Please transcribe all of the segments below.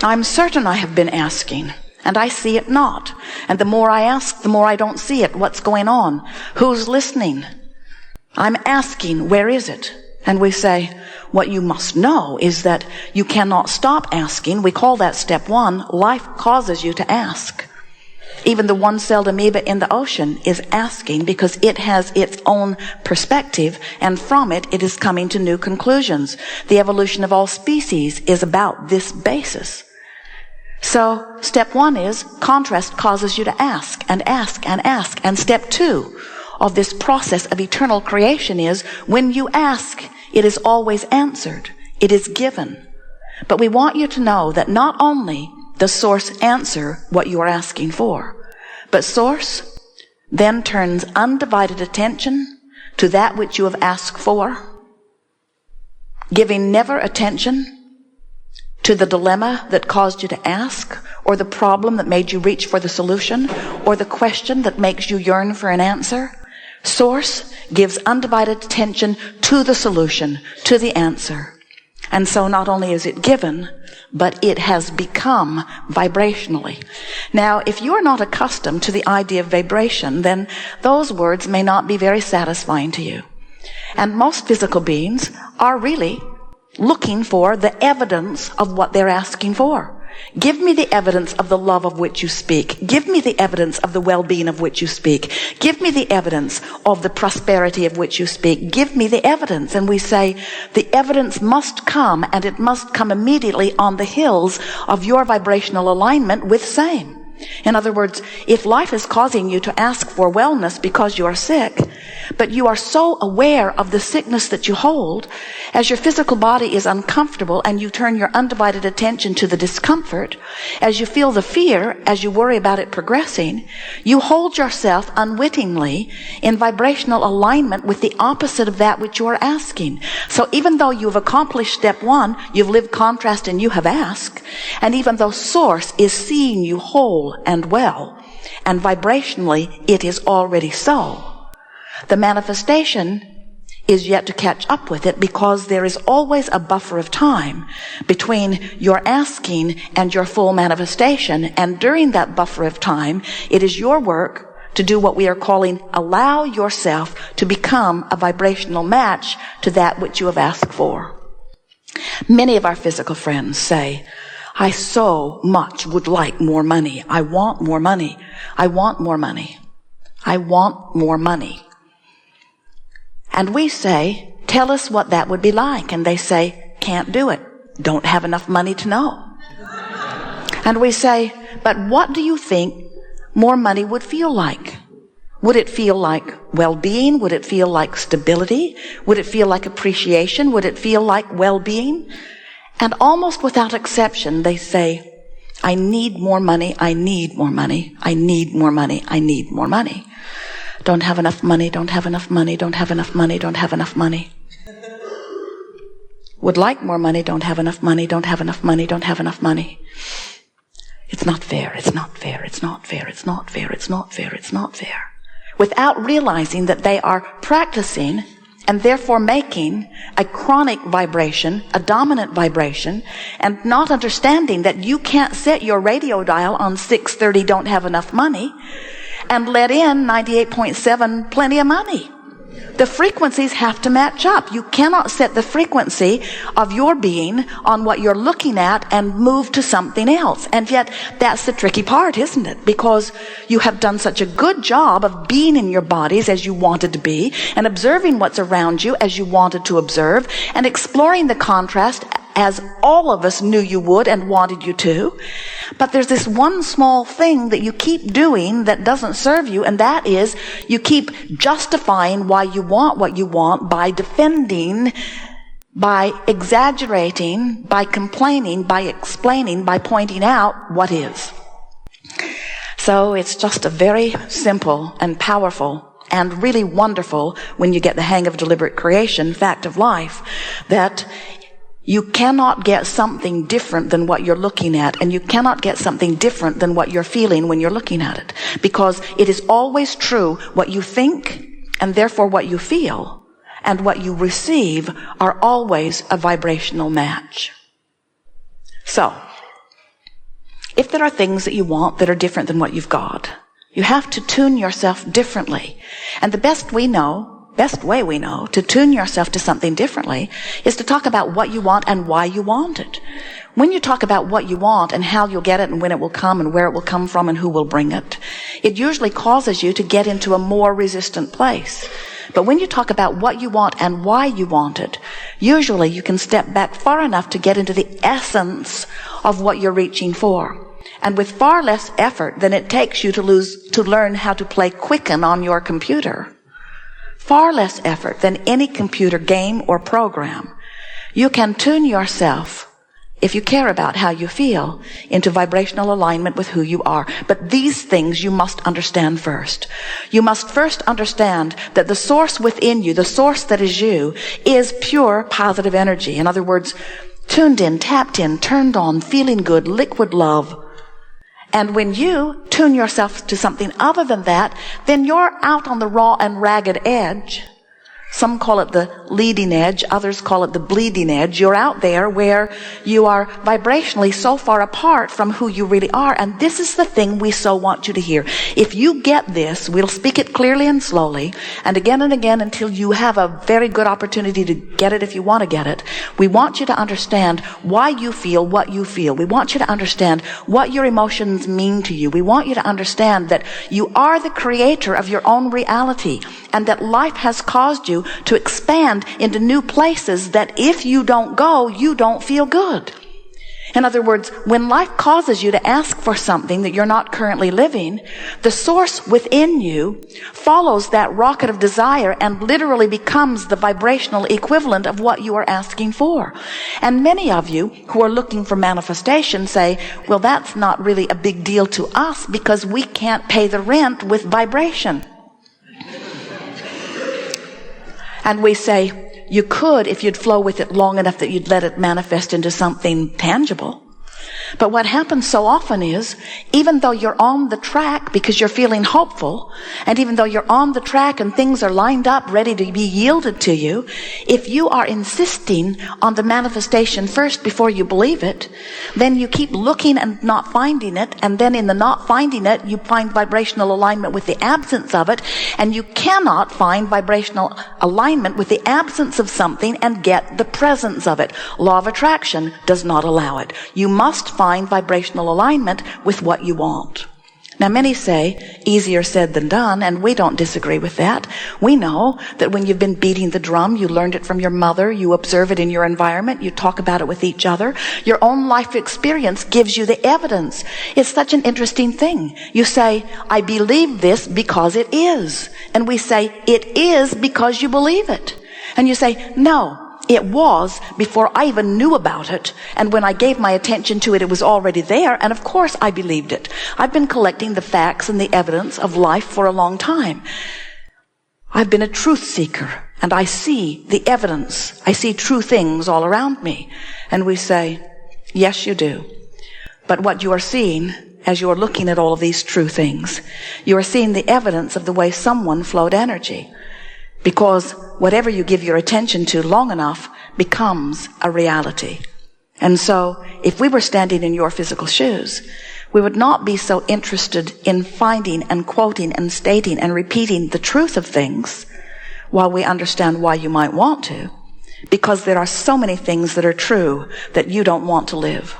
I'm certain I have been asking, and I see it not. And the more I ask, the more I don't see it. What's going on? Who's listening? I'm asking, where is it? And we say, what you must know is that you cannot stop asking. We call that step one. Life causes you to ask. Even the one-celled amoeba in the ocean is asking because it has its own perspective, and from it, it is coming to new conclusions. The evolution of all species is about this basis. So, step one is, contrast causes you to ask and ask and ask. And step two of this process of eternal creation is, when you ask, it is always answered. It is given. But we want you to know that not only does Source answer what you are asking for, but Source then turns undivided attention to that which you have asked for, giving never attention to the dilemma that caused you to ask, or the problem that made you reach for the solution, or the question that makes you yearn for an answer. Source gives undivided attention to the solution, to the answer. And so not only is it given, but it has become vibrationally. Now, if you are not accustomed to the idea of vibration, then those words may not be very satisfying to you. And most physical beings are really looking for the evidence of what they're asking for. Give me the evidence of the love of which you speak. Give me the evidence of the well-being of which you speak. Give me the evidence of the prosperity of which you speak. Give me the evidence. And we say, the evidence must come, and it must come immediately on the hills of your vibrational alignment with same. In other words, if life is causing you to ask for wellness because you are sick, but you are so aware of the sickness that you hold, as your physical body is uncomfortable and you turn your undivided attention to the discomfort, as you feel the fear, as you worry about it progressing, you hold yourself unwittingly in vibrational alignment with the opposite of that which you are asking. So even though you've accomplished step one, you've lived contrast and you have asked, and even though Source is seeing you whole and well, and vibrationally it is already so, the manifestation is yet to catch up with it, because there is always a buffer of time between your asking and your full manifestation. And during that buffer of time, it is your work to do what we are calling allow yourself to become a vibrational match to that which you have asked for. Many of our physical friends say, I so much would like more money. I want more money. I want more money. I want more money. And we say, tell us what that would be like. And they say, can't do it. Don't have enough money to know. And we say, but what do you think more money would feel like? Would it feel like well-being? Would it feel like stability? Would it feel like appreciation? Would it feel like well-being? And almost without exception, they say, I need more money, I need more money, I need more money, I need more money. Don't have enough money, don't have enough money, don't have enough money, don't have enough money. Would like more money, don't have enough money, don't have enough money, don't have enough money. It's not fair, it's not fair, it's not fair, it's not fair, it's not fair, it's not fair. Without realizing that they are practicing and therefore making a chronic vibration, a dominant vibration, and not understanding that you can't set your radio dial on 630 don't have enough money and let in 98.7 plenty of money. The frequencies have to match up. You cannot set the frequency of your being on what you're looking at and move to something else. And yet, that's the tricky part, isn't it? Because you have done such a good job of being in your bodies as you wanted to be, and observing what's around you as you wanted to observe, and exploring the contrast as all of us knew you would and wanted you to. But there's this one small thing that you keep doing that doesn't serve you, and that is you keep justifying why you want what you want by defending, by exaggerating, by complaining, by explaining, by pointing out what is. So it's just a very simple and powerful and really wonderful, when you get the hang of deliberate creation, fact of life, that you cannot get something different than what you're looking at, and you cannot get something different than what you're feeling when you're looking at it. Because it is always true, what you think, and therefore what you feel, and what you receive are always a vibrational match. So, if there are things that you want that are different than what you've got, you have to tune yourself differently. And the best way we know to tune yourself to something differently is to talk about what you want and why you want it. When you talk about what you want and how you'll get it and when it will come and where it will come from and who will bring it, it usually causes you to get into a more resistant place. But when you talk about what you want and why you want it, usually you can step back far enough to get into the essence of what you're reaching for. And with far less effort than it takes you to learn how to play Quicken on your computer. Far less effort than any computer game or program. You can tune yourself, if you care about how you feel, into vibrational alignment with who you are. But these things you must understand first. You must first understand that the source within you, the source that is you, is pure positive energy. In other words, tuned in, tapped in, turned on, feeling good, liquid love. And when you tune yourself to something other than that, then you're out on the raw and ragged edge. Some call it the leading edge, others call it the bleeding edge. You're out there where you are vibrationally so far apart from who you really are. And this is the thing we so want you to hear. If you get this, we'll speak it clearly and slowly, and again until you have a very good opportunity to get it if you want to get it. We want you to understand why you feel what you feel. We want you to understand what your emotions mean to you. We want you to understand that you are the creator of your own reality, and that life has caused you to expand into new places that if you don't go, you don't feel good. In other words, when life causes you to ask for something that you're not currently living, the source within you follows that rocket of desire and literally becomes the vibrational equivalent of what you are asking for. And many of you who are looking for manifestation say, well, that's not really a big deal to us because we can't pay the rent with vibration. And we say, you could if you'd flow with it long enough that you'd let it manifest into something tangible. But what happens so often is, even though you're on the track because you're feeling hopeful, and even though you're on the track and things are lined up ready to be yielded to you, if you are insisting on the manifestation first before you believe it, then you keep looking and not finding it, and then in the not finding it, you find vibrational alignment with the absence of it, and you cannot find vibrational alignment with the absence of something and get the presence of it. Law of attraction does not allow it. You must find vibrational alignment with what you want. Now, many say, easier said than done, and we don't disagree with that. We know that when you've been beating the drum, you learned it from your mother, you observe it in your environment, you talk about it with each other. Your own life experience gives you the evidence. It's such an interesting thing. You say, I believe this because it is. And we say, it is because you believe it. And you say, no. It was before I even knew about it. And when I gave my attention to it, it was already there. And of course I believed it. I've been collecting the facts and the evidence of life for a long time. I've been a truth seeker, and I see the evidence. I see true things all around me. And we say, yes, you do. But what you are seeing as you are looking at all of these true things, you are seeing the evidence of the way someone flowed energy. Because whatever you give your attention to long enough becomes a reality. And so, if we were standing in your physical shoes, we would not be so interested in finding and quoting and stating and repeating the truth of things while we understand why you might want to, because there are so many things that are true that you don't want to live.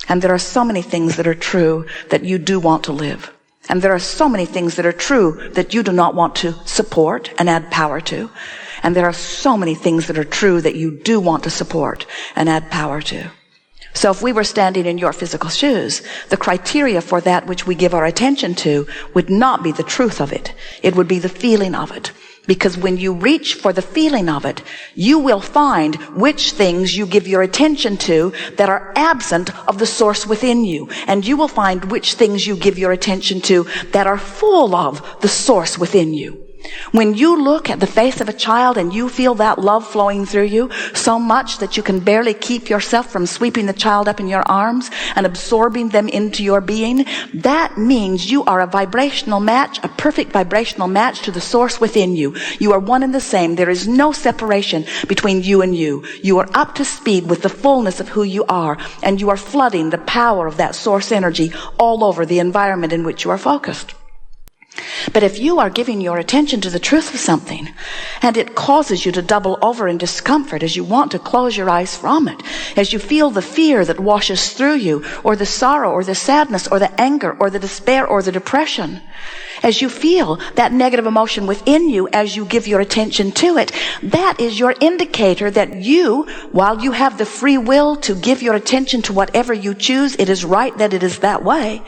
And there are so many things that are true that you do want to live. And there are so many things that are true that you do not want to support and add power to. And there are so many things that are true that you do want to support and add power to. So if we were standing in your physical shoes, the criteria for that which we give our attention to would not be the truth of it. It would be the feeling of it. Because when you reach for the feeling of it, you will find which things you give your attention to that are absent of the source within you. And you will find which things you give your attention to that are full of the source within you. When you look at the face of a child and you feel that love flowing through you so much that you can barely keep yourself from sweeping the child up in your arms and absorbing them into your being, that means you are a vibrational match, a perfect vibrational match to the source within you. You are one and the same. There is no separation between you and you. You are up to speed with the fullness of who you are, and you are flooding the power of that source energy all over the environment in which you are focused. But if you are giving your attention to the truth of something, and it causes you to double over in discomfort as you want to close your eyes from it, as you feel the fear that washes through you, or the sorrow, or the sadness, or the anger, or the despair, or the depression, as you feel that negative emotion within you as you give your attention to it, that is your indicator that you, while you have the free will to give your attention to whatever you choose, it is right that it is that way.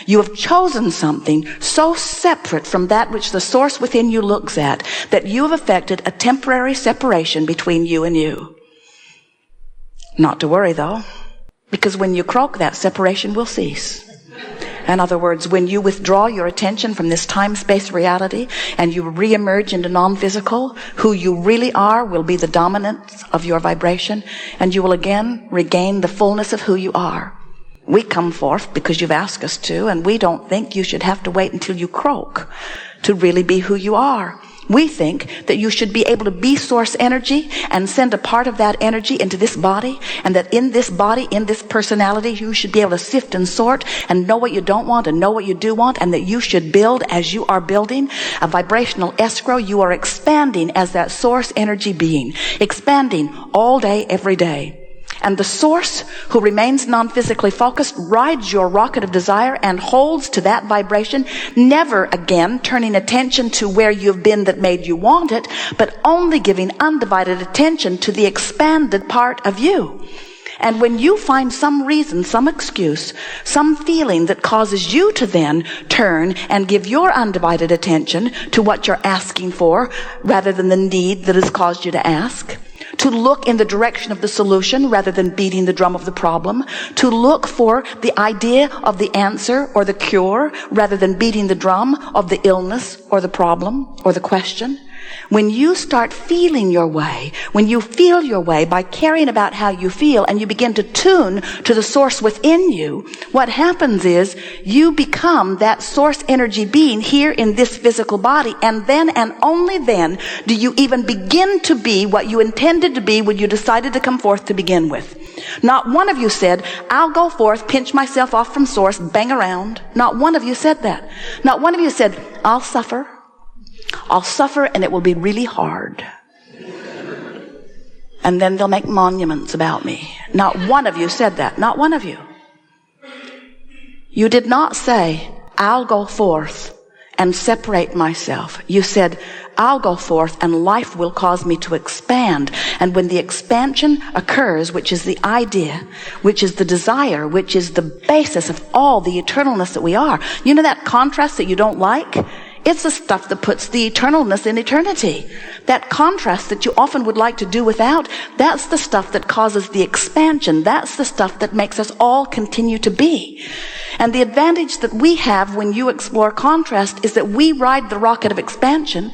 You have chosen something so separate from that which the source within you looks at that you have effected a temporary separation between you and you. Not to worry, though, because when you croak, that separation will cease. In other words, when you withdraw your attention from this time-space reality and you reemerge into non-physical, who you really are will be the dominance of your vibration, and you will again regain the fullness of who you are. We come forth because you've asked us to, and we don't think you should have to wait until you croak to really be who you are. We think that you should be able to be source energy and send a part of that energy into this body, and that in this body, in this personality, you should be able to sift and sort and know what you don't want and know what you do want, and that you should build as you are building a vibrational escrow. You are expanding as that source energy being, expanding all day, every day. And the source, who remains non-physically focused, rides your rocket of desire and holds to that vibration, never again turning attention to where you've been that made you want it, but only giving undivided attention to the expanded part of you. And when you find some reason, some excuse, some feeling that causes you to then turn and give your undivided attention to what you're asking for rather than the need that has caused you to ask, to look in the direction of the solution rather than beating the drum of the problem, to look for the idea of the answer or the cure rather than beating the drum of the illness or the problem or the question. When you start feeling your way, when you feel your way by caring about how you feel, and you begin to tune to the source within you, what happens is you become that source energy being here in this physical body, and then and only then do you even begin to be what you intended to be when you decided to come forth to begin with. Not one of you said, I'll go forth, pinch myself off from source, bang around. Not one of you said that. Not one of you said, I'll suffer, and it will be really hard. And then they'll make monuments about me. Not one of you said that. Not one of you. You did not say, I'll go forth and separate myself. You said, I'll go forth and life will cause me to expand. And when the expansion occurs, which is the idea, which is the desire, which is the basis of all the eternalness that we are. You know that contrast that you don't like? It's the stuff that puts the eternalness in eternity. That contrast that you often would like to do without, that's the stuff that causes the expansion. That's the stuff that makes us all continue to be. And the advantage that we have when you explore contrast is that we ride the rocket of expansion,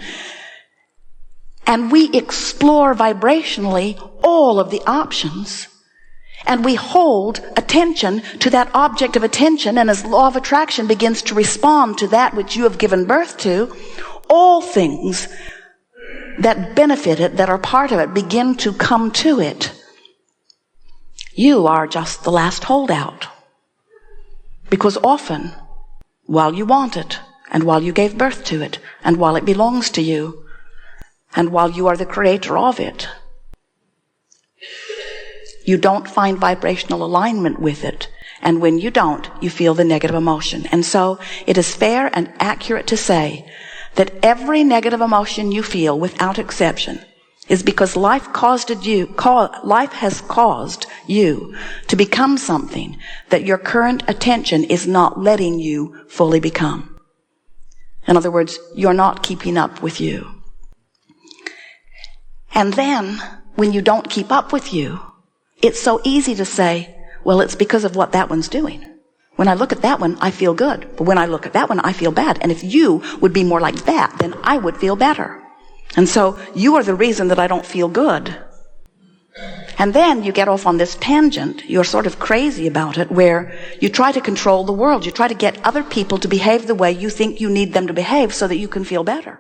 and we explore vibrationally all of the options. And we hold attention to that object of attention, and as law of attraction begins to respond to that which you have given birth to, all things that benefit it, that are part of it, begin to come to it. You are just the last holdout. Because often, while you want it, and while you gave birth to it, and while it belongs to you, and while you are the creator of it, you don't find vibrational alignment with it. And when you don't, you feel the negative emotion. And so it is fair and accurate to say that every negative emotion you feel, without exception, is because life has caused you to become something that your current attention is not letting you fully become. In other words, you're not keeping up with you. And then, when you don't keep up with you, it's so easy to say, well, it's because of what that one's doing. When I look at that one, I feel good. But when I look at that one, I feel bad. And if you would be more like that, then I would feel better. And so you are the reason that I don't feel good. And then you get off on this tangent. You're sort of crazy about it, where you try to control the world. You try to get other people to behave the way you think you need them to behave so that you can feel better.